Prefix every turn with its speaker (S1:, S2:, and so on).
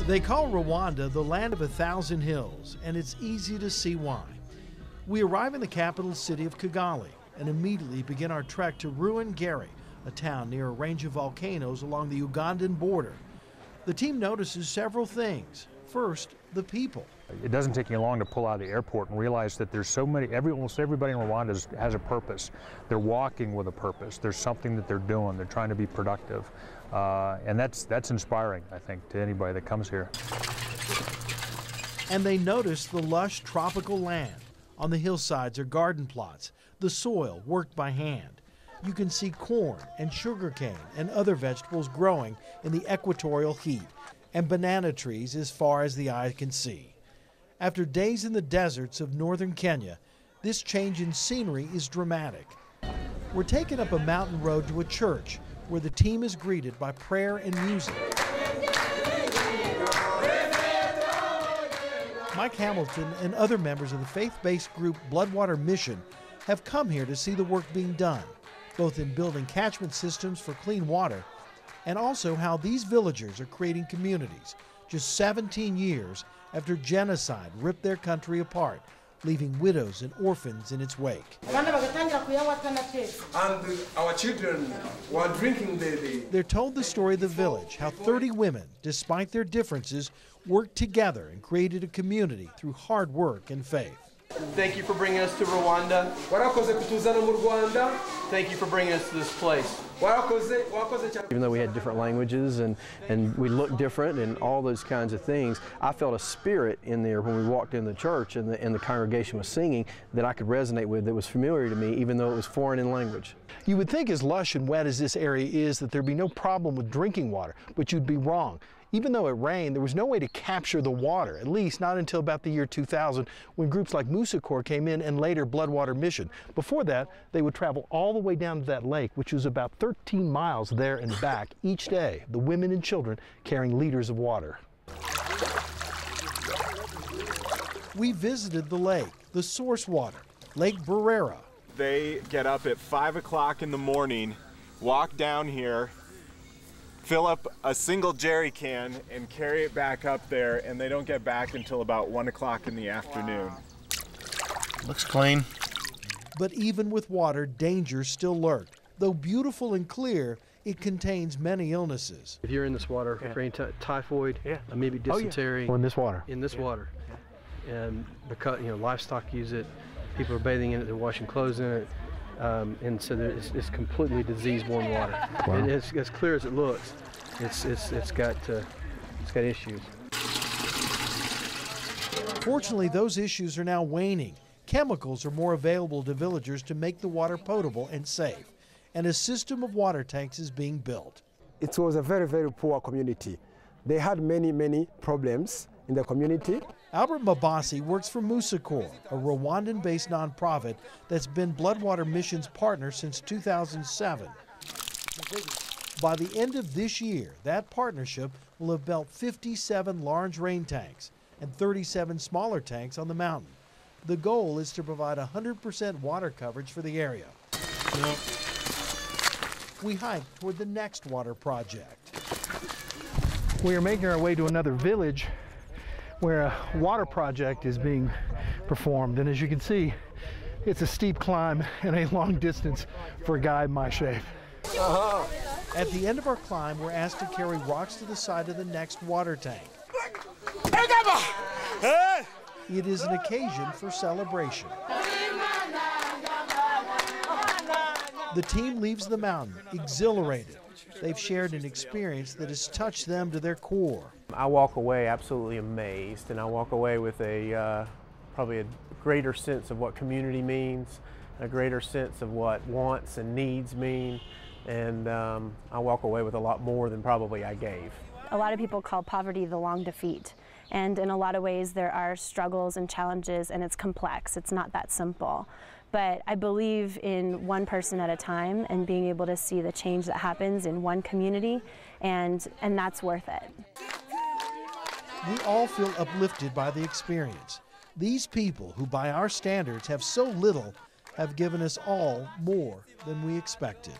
S1: They call Rwanda the land of 1,000 hills, and it's easy to see why. We arrive in the capital city of Kigali and immediately begin our trek to Rwanda, a town near a range of volcanoes along the Ugandan border. The team notices several things. First, the people.
S2: It doesn't take you long to pull out of the airport and realize that there's so many, almost everybody in Rwanda has a purpose. They're walking with a purpose. There's something that they're doing. They're trying to be productive. And that's inspiring, I think, to anybody that comes here.
S1: And they notice the lush tropical land. On the hillsides are garden plots, the soil worked by hand. You can see corn and sugarcane and other vegetables growing in the equatorial heat, and banana trees as far as the eye can see. After days in the deserts of northern Kenya, this change in scenery is dramatic. We're taken up a mountain road to a church where the team is greeted by prayer and music. Mike Hamilton and other members of the faith-based group Bloodwater Mission have come here to see the work being done, both in building catchment systems for clean water and also how these villagers are creating communities just 17 years after genocide ripped their country apart, leaving widows and orphans in its wake.
S3: And our children were drinking
S1: They're told the story of the village, how 30 women, despite their differences, worked together and created a community through hard work and faith.
S4: Thank you for bringing us to Rwanda. Thank you for bringing us to this place.
S5: Even though we had different languages and we looked different and all those kinds of things, I felt a spirit in there when we walked in the church and the congregation was singing that I could resonate with, that was familiar to me, even though it was foreign in language.
S1: You would think as lush and wet as this area is that there'd be no problem with drinking water, but you'd be wrong. Even though it rained, there was no way to capture the water, at least not until about the year 2000, when groups like Musa Corps came in and later Bloodwater Mission. Before that, they would travel all the way down to that lake, which was about 13 miles there and back each day, the women and children carrying liters of water. We visited the lake, the source water, Lake Burera.
S6: They get up at 5 o'clock in the morning, walk down here, fill up a single jerry can and carry it back up there, and they don't get back until about 1 o'clock in the afternoon.
S7: Wow. Looks clean.
S1: But even with water, dangers still lurk. Though beautiful and clear, it contains many illnesses.
S5: If you're in this water, typhoid, maybe dysentery.
S1: Well, in this water.
S5: In this water. And because livestock use it, people are bathing in it, they're washing clothes in it. And so it's completely disease-borne water. Wow. And it's as clear as it looks. It's got issues.
S1: Fortunately, those issues are now waning. Chemicals are more available to villagers to make the water potable and safe, and a system of water tanks is being built.
S8: It was a very, very poor community. They had many problems in the community.
S1: Albert Mabasi works for Musa Corps, a Rwandan-based nonprofit that's been Bloodwater Mission's partner since 2007. By the end of this year, that partnership will have built 57 large rain tanks and 37 smaller tanks on the mountain. The goal is to provide 100% water coverage for the area. We hike toward the next water project.
S9: We are making our way to another village where a water project is being performed. And as you can see, it's a steep climb and a long distance for a guy my shape.
S1: At the end of our climb, we're asked to carry rocks to the side of the next water tank. It is an occasion for celebration. The team leaves the mountain exhilarated. They've shared an experience that has touched them to their core.
S10: I walk away absolutely amazed, and I walk away with probably a greater sense of what community means, a greater sense of what wants and needs mean, and I walk away with a lot more than probably I gave.
S11: A lot of people call poverty the long defeat, and in a lot of ways there are struggles and challenges, and it's complex. It's not that simple. But I believe in one person at a time and being able to see the change that happens in one community, and that's worth it.
S1: We all feel uplifted by the experience. These people, who by our standards have so little, have given us all more than we expected.